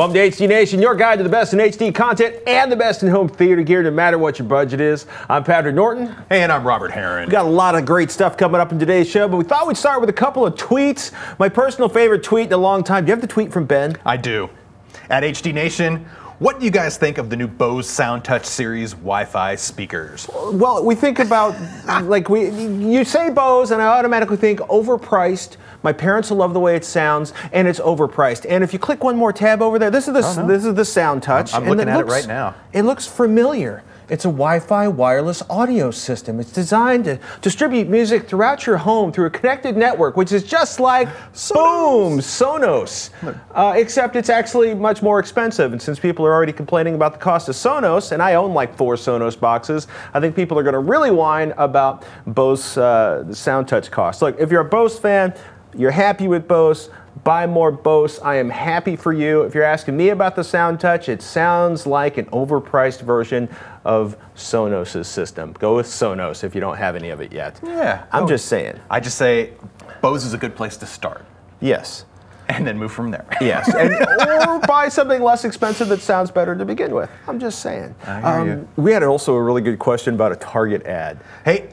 Welcome to HD Nation, your guide to the best in HD content and the best in home theater gear, no matter what your budget is. I'm Patrick Norton. Hey, and I'm Robert Heron. We've got a lot of great stuff coming up in today's show, but we thought we'd start with a couple of tweets. My personal favorite tweet in a long time. Do you have the tweet from Ben? I do. At HD Nation, what do you guys think of the new Bose Soundtouch series Wi-Fi speakers? Well, we think about, you say Bose, and I automatically think overpriced. My parents will love the way it sounds, and it's overpriced. And if you click one more tab over there, this is the Soundtouch. I'm looking at it right now. It looks familiar. It's a Wi-Fi wireless audio system. It's designed to distribute music throughout your home through a connected network, which is just like SONOS. Except it's actually much more expensive. And since people are already complaining about the cost of SONOS, and I own like 4 SONOS boxes, I think people are going to really whine about Bose the Soundtouch cost. Look, if you're a Bose fan, you're happy with Bose, buy more Bose. I am happy for you. If you're asking me about the Soundtouch, it sounds like an overpriced version of Sonos' system. Go with Sonos if you don't have any of it yet. Yeah. I'm just saying. I just say Bose is a good place to start. Yes. And then move from there. Yes. Or buy something less expensive that sounds better to begin with. I'm just saying. I hear you. We had also a really good question about a Target ad. Hey,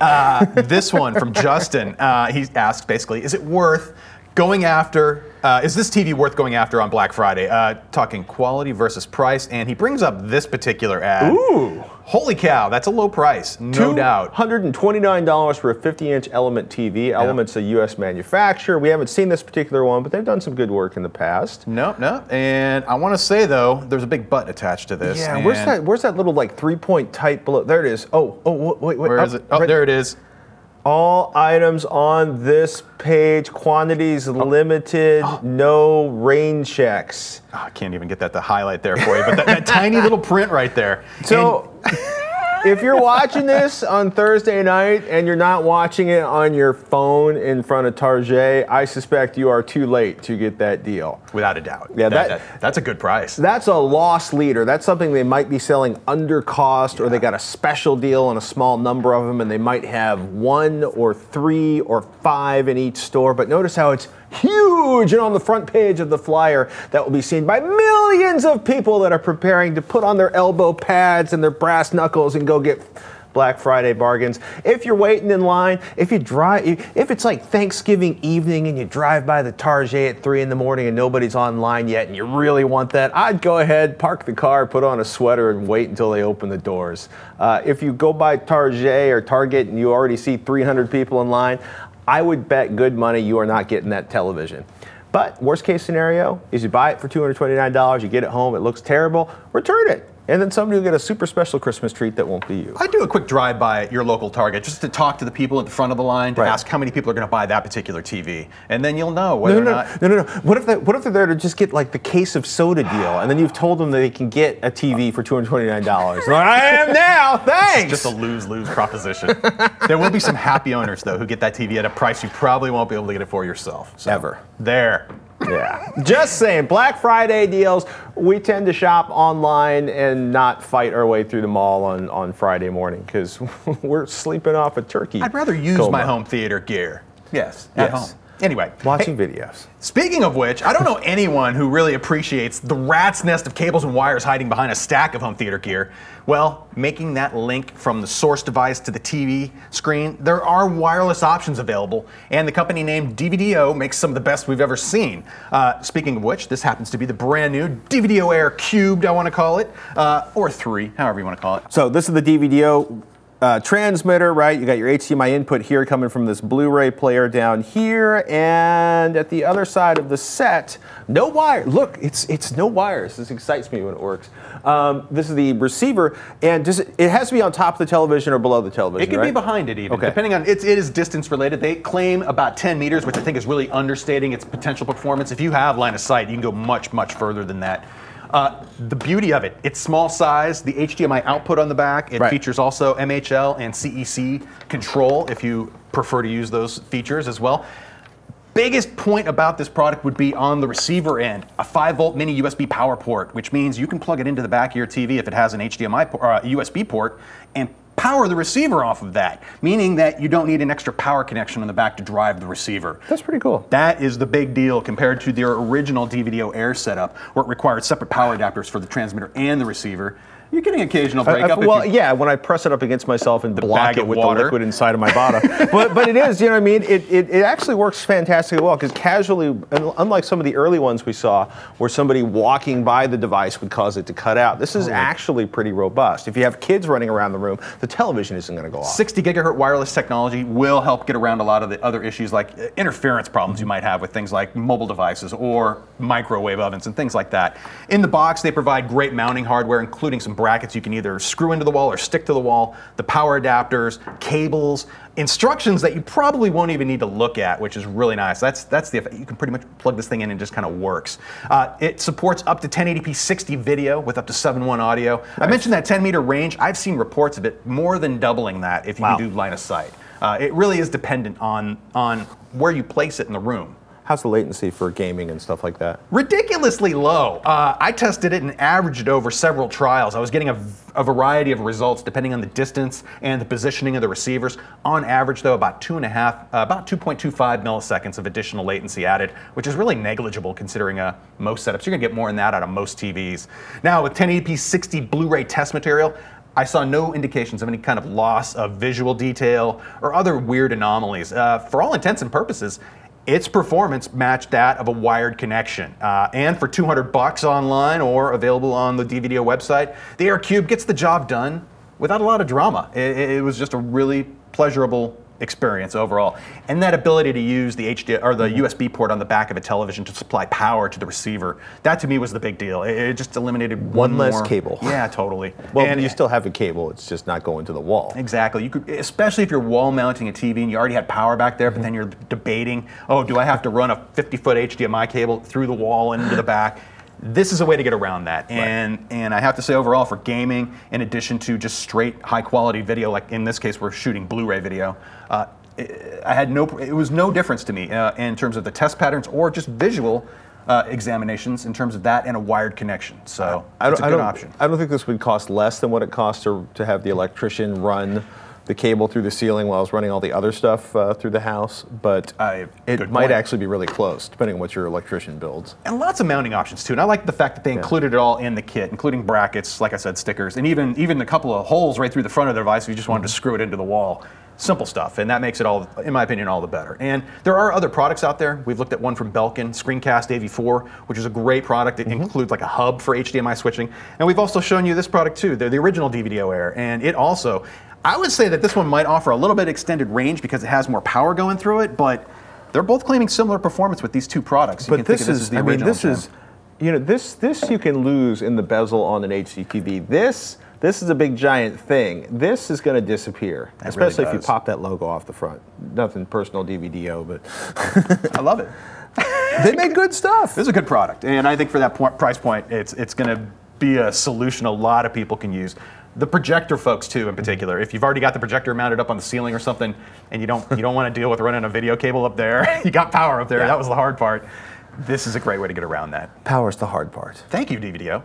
this one from Justin. He asks basically, is it worth going after, is this TV worth going after on Black Friday? Talking quality versus price, and he brings up this particular ad. Ooh. Holy cow, that's a low price, no doubt. $129 for a 50-inch Element TV. Element's a US manufacturer. We haven't seen this particular one, but they've done some good work in the past. No. And I want to say, though, there's a big but attached to this. Yeah, where's that little, like, 3-point type below? There it is. Oh, wait. Where is it? Oh, there it is. All items on this page, quantities limited, no rain checks. Oh, I can't even get that to highlight there for you, but that tiny little print right there. So, if you're watching this on Thursday night and you're not watching it on your phone in front of Target, I suspect you are too late to get that deal. Without a doubt. Yeah, that's a good price. That's a loss leader. That's something they might be selling under cost, or they got a special deal on a small number of them, and they might have 1 or 3 or 5 in each store. But notice how it's huge and on the front page of the flyer that will be seen by millions of people that are preparing to put on their elbow pads and their brass knuckles and go get Black Friday bargains. If you're waiting in line, if it's like Thanksgiving evening and you drive by the Target at 3 in the morning and nobody's online yet and you really want that, I'd go ahead, park the car, put on a sweater and wait until they open the doors. If you go by Target or Target and you already see 300 people in line, I would bet good money you are not getting that television. But worst case scenario is you buy it for $229, you get it home, it looks terrible, return it. And then somebody will get a super special Christmas treat that won't be you. I do a quick drive-by at your local Target just to talk to the people at the front of the line to ask how many people are going to buy that particular TV. And then you'll know whether or not... No. What if they're there to just get like the case of soda deal, and then you've told them that they can get a TV for $229? Like, I am now, thanks! It's just a lose-lose proposition. There will be some happy owners, though, who get that TV at a price you probably won't be able to get it for yourself. So, ever. There. Yeah. Just saying, Black Friday deals, we tend to shop online and not fight our way through the mall on Friday morning because we're sleeping off a turkey. I'd rather use my home theater gear. Yes, at home. Anyway. Watching videos. Speaking of which, I don't know anyone who really appreciates the rat's nest of cables and wires hiding behind a stack of home theater gear. Well, making that link from the source device to the TV screen, there are wireless options available, and the company named DVDO makes some of the best we've ever seen. Speaking of which, this happens to be the brand new DVDO Air Cubed, I want to call it, or 3, however you want to call it. So this is the DVDO transmitter, right? You got your HDMI input here coming from this Blu-ray player down here, and at the other side of the set, no wire. Look, it's no wires. This excites me when it works. This is the receiver, and it has to be on top of the television or below the television. It can be behind it even, depending on it is distance related. They claim about 10 meters, which I think is really understating its potential performance. If you have line of sight, you can go much further than that. The beauty of it, it's small size, the HDMI output on the back, it features also MHL and CEC control if you prefer to use those features as well. Biggest point about this product would be on the receiver end, a 5-volt mini USB power port, which means you can plug it into the back of your TV if it has an HDMI or a USB port and power the receiver off of that, meaning that you don't need an extra power connection on the back to drive the receiver. That's pretty cool. That is the big deal compared to their original DVDO Air setup, where it required separate power adapters for the transmitter and the receiver. You're getting occasional breakup. Well, yeah, when I press it up against myself and block it with the liquid inside of my bottle. but it is, you know what I mean? It actually works fantastically well, because casually, unlike some of the early ones we saw, where somebody walking by the device would cause it to cut out, this is actually pretty robust. If you have kids running around the room, the television isn't going to go off. 60 gigahertz wireless technology will help get around a lot of the other issues, like interference problems you might have with things like mobile devices or microwave ovens and things like that. In the box, they provide great mounting hardware, including some brackets you can either screw into the wall or stick to the wall, the power adapters, cables, instructions that you probably won't even need to look at, which is really nice. That's the effect. You can pretty much plug this thing in and it just kind of works. It supports up to 1080p 60 video with up to 7.1 audio. Nice. I mentioned that 10-meter range. I've seen reports of it more than doubling that if you can do line of sight. It really is dependent on where you place it in the room. How's the latency for gaming and stuff like that? Ridiculously low. I tested it and averaged it over several trials. I was getting a variety of results depending on the distance and the positioning of the receivers. On average, though, about 2.25 milliseconds of additional latency added, which is really negligible considering most setups. You're gonna get more than that out of most TVs. Now, with 1080p 60 Blu-ray test material, I saw no indications of any kind of loss of visual detail or other weird anomalies. For all intents and purposes, its performance matched that of a wired connection. And for $200 online or available on the DVDO website, the Air Cube gets the job done without a lot of drama. It was just a really pleasurable experience overall. And that ability to use the USB port on the back of a television to supply power to the receiver, that to me was the big deal. It just eliminated one less cable. Yeah, totally. Well, and you still have a cable, it's just not going to the wall. Exactly. You could, especially if you're wall mounting a TV and you already had power back there, but then you're debating, oh, do I have to run a 50-foot HDMI cable through the wall and into the back? This is a way to get around that, and I have to say overall for gaming, in addition to just straight high-quality video, like in this case we're shooting Blu-ray video, it was no difference to me in terms of the test patterns or just visual examinations in terms of that and a wired connection. So it's a good option. I don't think this would cost less than what it costs to have the electrician run the cable through the ceiling while I was running all the other stuff through the house, but it might actually be really close, depending on what your electrician builds. And lots of mounting options too, and I like the fact that they included it all in the kit, including brackets, like I said, stickers, and even a couple of holes right through the front of the device if you just wanted to screw it into the wall. Simple stuff, and that makes it all, in my opinion, all the better. And there are other products out there. We've looked at one from Belkin, Screencast AV4, which is a great product. It includes like a hub for HDMI switching. And we've also shown you this product too, the original DVDO Air, and it also, I would say that this one might offer a little bit extended range because it has more power going through it, but they're both claiming similar performance with these two products. But this is the original. This you can lose in the bezel on an HDTV. This is a big giant thing. This is going to disappear, especially if you pop that logo off the front. Nothing personal DVDO, but I love it. They make good stuff. This is a good product, and I think for that price point, it's going to be a solution a lot of people can use. The projector folks too, in particular. If you've already got the projector mounted up on the ceiling or something, and you don't want to deal with running a video cable up there, you got power up there. That was the hard part. This is a great way to get around that. Power's the hard part. Thank you, DVDO.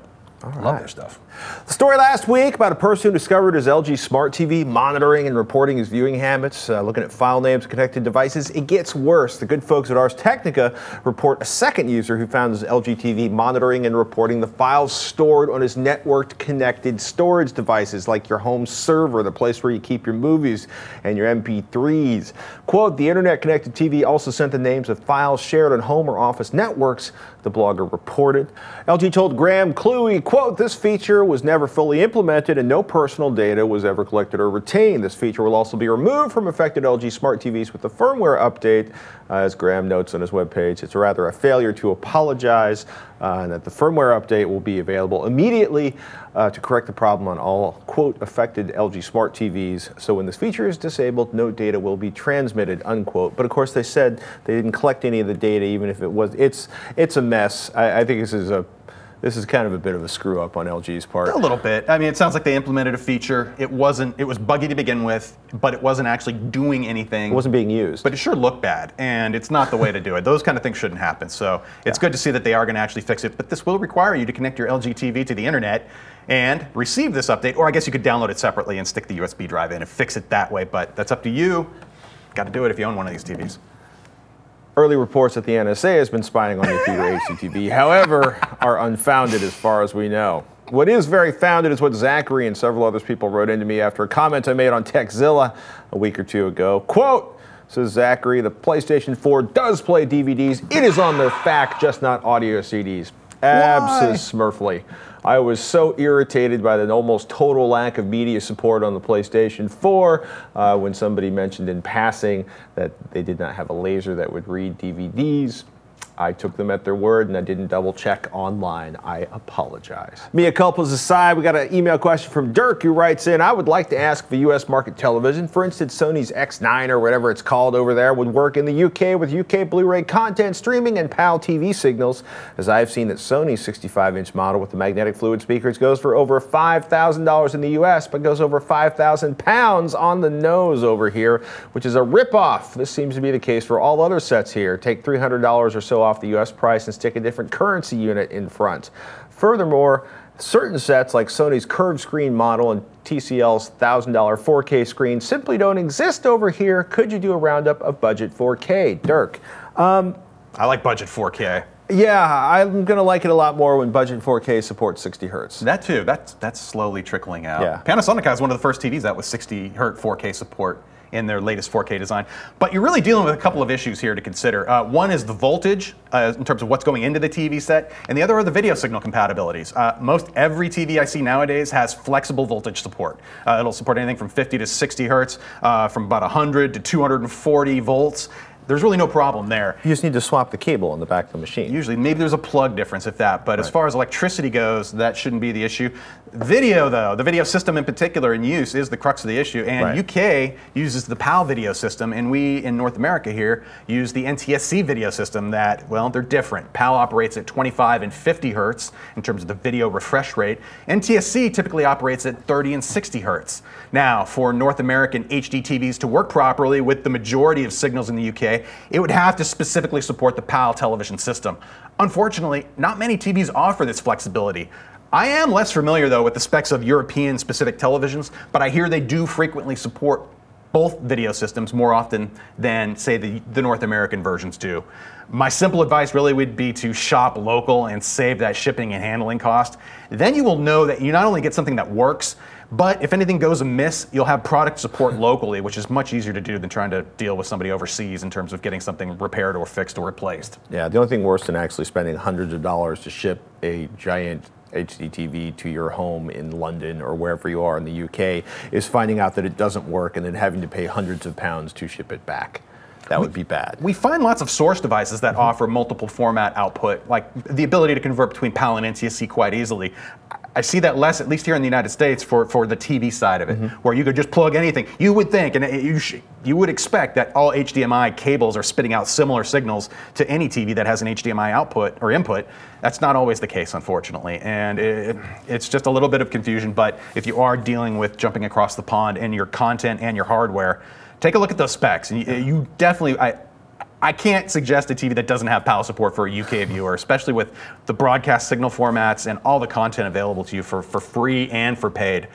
Love their stuff. The story last week about a person who discovered his LG Smart TV monitoring and reporting his viewing habits, looking at file names, connected devices. It gets worse. The good folks at Ars Technica report a second user who found his LG TV monitoring and reporting the files stored on his networked connected storage devices, like your home server, the place where you keep your movies and your MP3s. Quote, the internet connected TV also sent the names of files shared on home or office networks, the blogger reported. LG told Graham Cluey, quote, this feature was never fully implemented and no personal data was ever collected or retained. This feature will also be removed from affected LG smart TVs with the firmware update. As Graham notes on his webpage, it's rather a failure to apologize and that the firmware update will be available immediately to correct the problem on all, quote, affected LG smart TVs. So when this feature is disabled, no data will be transmitted, unquote. But of course they said they didn't collect any of the data, even if it was, it's a mess. I think this is This is kind of a bit of a screw up on LG's part. A little bit. I mean, it sounds like they implemented a feature. It was buggy to begin with, but it wasn't actually doing anything. It wasn't being used. But it sure looked bad, and it's not the way to do it. Those kind of things shouldn't happen. So it's good to see that they are going to actually fix it. But this will require you to connect your LG TV to the internet and receive this update. Or I guess you could download it separately and stick the USB drive in and fix it that way. But that's up to you. Got to do it if you own one of these TVs. Early reports that the NSA has been spying on your theater HDTV, however, are unfounded as far as we know. What is very founded is what Zachary and several other people wrote into me after a comment I made on TechZilla a week or two ago. Quote, says Zachary, the PlayStation 4 does play DVDs. It is on their FAC, just not audio CDs. Abso-smurfly. I was so irritated by the almost total lack of media support on the PlayStation 4 when somebody mentioned in passing that they did not have a laser that would read DVDs. I took them at their word and I didn't double check online. I apologize. Mea culpas aside, we got an email question from Dirk who writes in, I would like to ask if US market television, for instance Sony's X9 or whatever it's called over there, would work in the UK with UK Blu-ray content streaming and PAL TV signals, as I've seen that Sony's 65-inch model with the magnetic fluid speakers goes for over $5,000 in the US, but goes over 5,000 pounds on the nose over here, which is a rip-off. This seems to be the case for all other sets here. Take $300 or so off the US price and stick a different currency unit in front. Furthermore, certain sets like Sony's curved screen model and TCL's $1,000 4K screen simply don't exist over here. Could you do a roundup of budget 4K? Dirk. I like budget 4K. Yeah, I'm going to like it a lot more when budget 4K supports 60 hertz. That too. That's slowly trickling out. Yeah. Panasonic has one of the first TVs out with 60 hertz 4K support in their latest 4K design. But you're really dealing with a couple of issues here to consider. One is the voltage in terms of what's going into the TV set, and the other are the video signal compatibilities. Most every TV I see nowadays has flexible voltage support. It'll support anything from 50 to 60 hertz, from about 100 to 240 volts. There's really no problem there. You just need to swap the cable on the back of the machine. Usually, maybe there's a plug difference if that, but as far as electricity goes, that shouldn't be the issue. Video though, the video system in particular in use is the crux of the issue, and UK uses the PAL video system, and we in North America here use the NTSC video system that, well, they're different. PAL operates at 25 and 50 hertz in terms of the video refresh rate. NTSC typically operates at 30 and 60 hertz. Now, for North American HD TVs to work properly with the majority of signals in the UK, it would have to specifically support the PAL television system. Unfortunately, not many TVs offer this flexibility. I am less familiar though with the specs of European specific televisions, but I hear they do frequently support both video systems more often than, say, the North American versions do. My simple advice really would be to shop local and save that shipping and handling cost. Then you will know that you not only get something that works, but if anything goes amiss, you'll have product support locally, which is much easier to do than trying to deal with somebody overseas in terms of getting something repaired or fixed or replaced. Yeah, the only thing worse than actually spending hundreds of dollars to ship a giant HDTV to your home in London or wherever you are in the UK is finding out that it doesn't work and then having to pay hundreds of pounds to ship it back. That would be bad. We find lots of source devices that offer multiple format output, like the ability to convert between PAL and NTSC quite easily. I see that less, at least here in the United States, for the TV side of it, where you could just plug anything. You would think, and you would expect that all HDMI cables are spitting out similar signals to any TV that has an HDMI output or input. That's not always the case, unfortunately, and it's just a little bit of confusion. But if you are dealing with jumping across the pond in your content and your hardware, take a look at those specs. And you definitely, I can't suggest a TV that doesn't have PAL support for a UK viewer, especially with the broadcast signal formats and all the content available to you for free and for paid.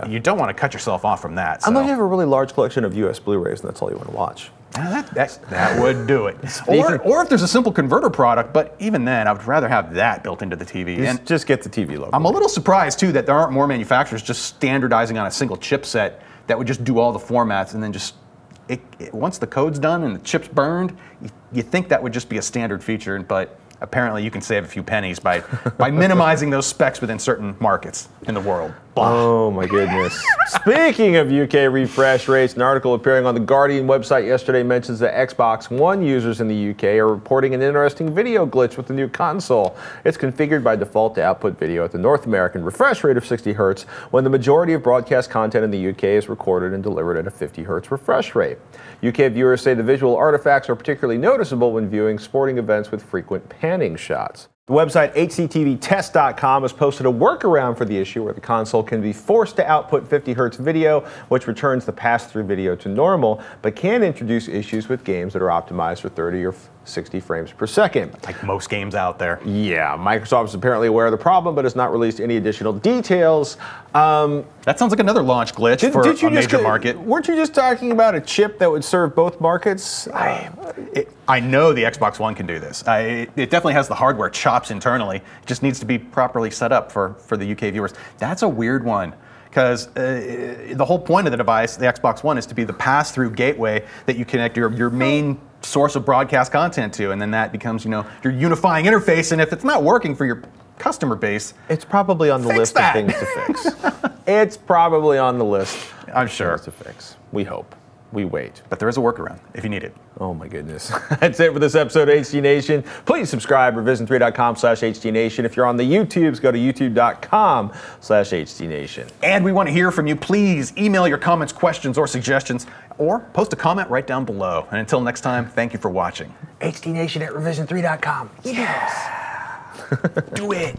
You don't want to cut yourself off from that. So. Unless you have a really large collection of US Blu-rays and that's all you want to watch. That would do it. Or if there's a simple converter product, but even then, I would rather have that built into the TV. Just get the TV logo. I'm a little surprised, too, that there aren't more manufacturers just standardizing on a single chipset that would just do all the formats and then just once the code's done and the chip's burned, you think that would just be a standard feature, but apparently you can save a few pennies by minimizing those specs within certain markets in the world. Blah. Oh my goodness. Speaking of UK refresh rates, an article appearing on the Guardian website yesterday mentions that Xbox One users in the UK are reporting an interesting video glitch with the new console. It's configured by default to output video at the North American refresh rate of 60 Hz when the majority of broadcast content in the UK is recorded and delivered at a 50 Hz refresh rate. UK viewers say the visual artifacts are particularly noticeable when viewing sporting events with frequent panning shots. The website HDTVtest.com has posted a workaround for the issue where the console can be forced to output 50 Hz video, which returns the pass-through video to normal, but can introduce issues with games that are optimized for 30 or 60 frames per second. Like most games out there. Yeah, Microsoft is apparently aware of the problem, but has not released any additional details. That sounds like another launch glitch for a major market. Weren't you just talking about a chip that would serve both markets? I know the Xbox One can do this. It definitely has the hardware chops internally. It just needs to be properly set up for the UK viewers. That's a weird one, because the whole point of the device, the Xbox One, is to be the pass-through gateway that you connect your main source of broadcast content to, and then that becomes, your unifying interface. And if it's not working for your customer base, it's probably on the list of things to fix. It's probably on the list. I'm sure. To fix. We hope. We wait. But there is a workaround if you need it. Oh my goodness. That's it for this episode of HD Nation. Please subscribe, revision3.com/HDNation. If you're on the YouTubes, go to youtube.com/HDNation. And we want to hear from you. Please email your comments, questions, or suggestions, or post a comment right down below. And until next time, thank you for watching. HDNation at revision3.com. Yes. Do it.